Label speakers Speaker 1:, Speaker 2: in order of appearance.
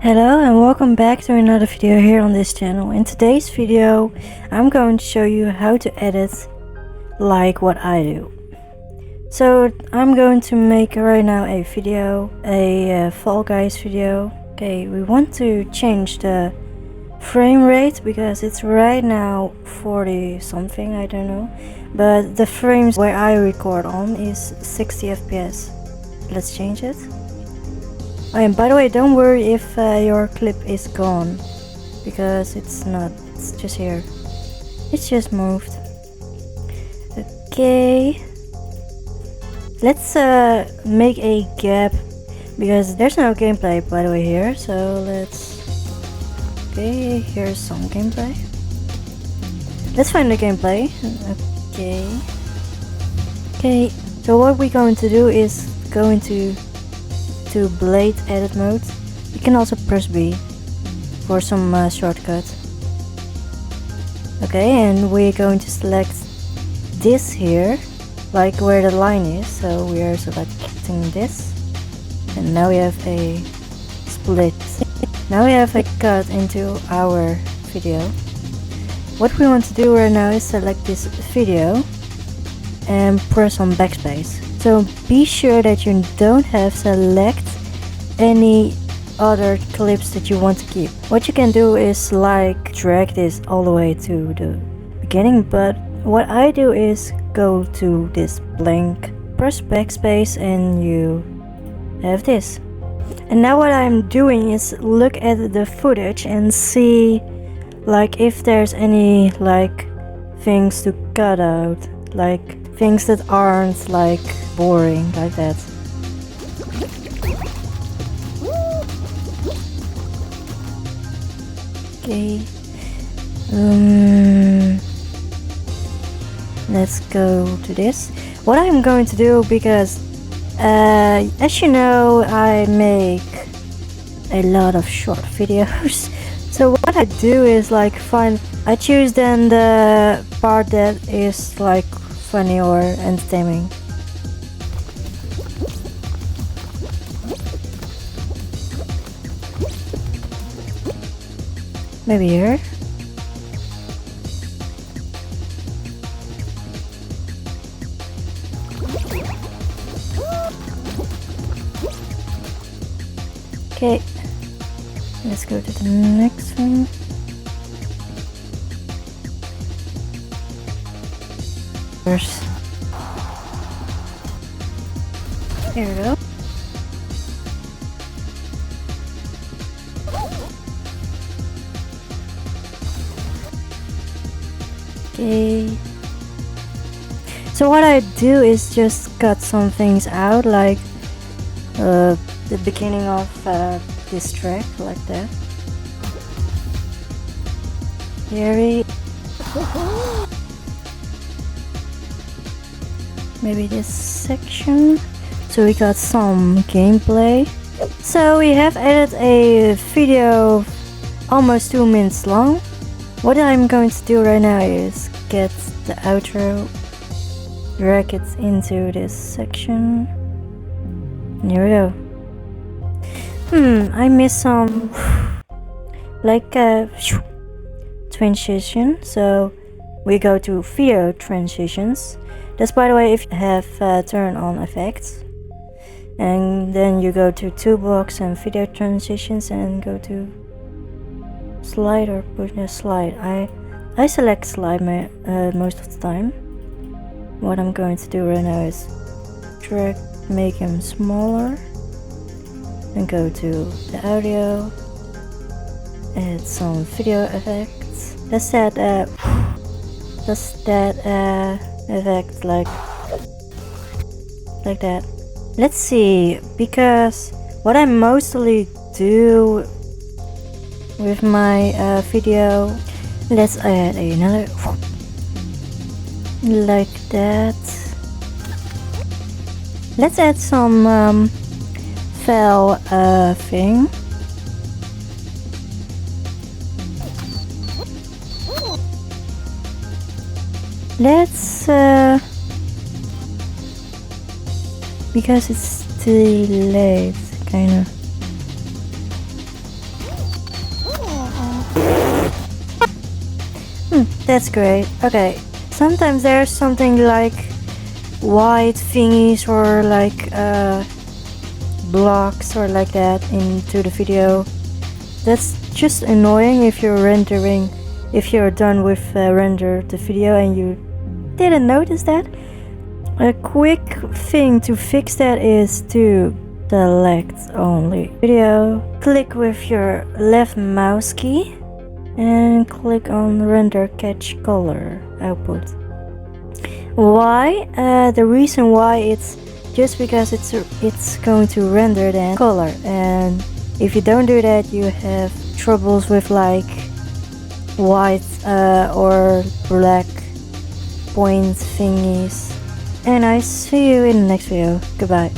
Speaker 1: Hello and welcome back to another video here on this channel. In today's video I'm going to show you how to edit like what I do. So I'm going to make right now a video, a Fall Guys video. Okay, we want to change the frame rate because it's right now 40 something, I don't know, but the frames where I record on is 60 FPS. Let's change it. Oh, and by the way, don't worry if your clip is gone, because it's not, it's just here. It's just moved. Okay. Let's make a gap, because there's no gameplay by the way here, so let's... Okay, here's some gameplay. Let's find the gameplay. Okay, so what we're going to do is go into blade edit mode. You can also press B for some shortcut. Okay, and we're going to select this here, like where the line is. So we are selecting this, and now we have a split. Now we have a cut into our video. What we want to do right now is select this video and press on backspace. So be sure that you don't have select any other clips that you want to keep. What you can do is like drag this all the way to the beginning, but what I do is go to this blank, press backspace, and you have this. And now what I'm doing is look at the footage and see like if there's any like things to cut out, like things that aren't like boring, like that. Okay. Let's go to this. What I'm going to do, because as you know, I make a lot of short videos. So what I do is like I choose then the part that is like funny or entertaining. Maybe here. Okay, let's go to the next one. First. Here we go. Okay. So what I do is just cut some things out, like the beginning of this track, like that. Here maybe this section. So we got some gameplay. So we have edited a video almost 2 minutes long. What I'm going to do right now is get the outro, drag it into this section, and here we go. I missed some like transition, so we go to video transitions. That's by the way if you have turned on effects, and then you go to toolbox and video transitions and go to slide or push a slide. I select slide most of the time. What I'm going to do right now is drag, make him smaller, and go to the audio, add some video effects. Let's add effect like that. Let's see, because what I mostly do with my video, let's add another like that. Let's add some fell thing. Let's because it's delayed, kind of. That's great. Okay, sometimes there's something like white thingies or like blocks or like that into the video. That's just annoying if you're rendering, if you're done with render the video and you didn't notice that. A quick thing to fix that is to select only video, click with your left mouse key and click on render catch color output. Why? The reason why, it's just because it's going to render that color, and if you don't do that you have troubles with like white or black point thingies. And I see you in the next video. Goodbye.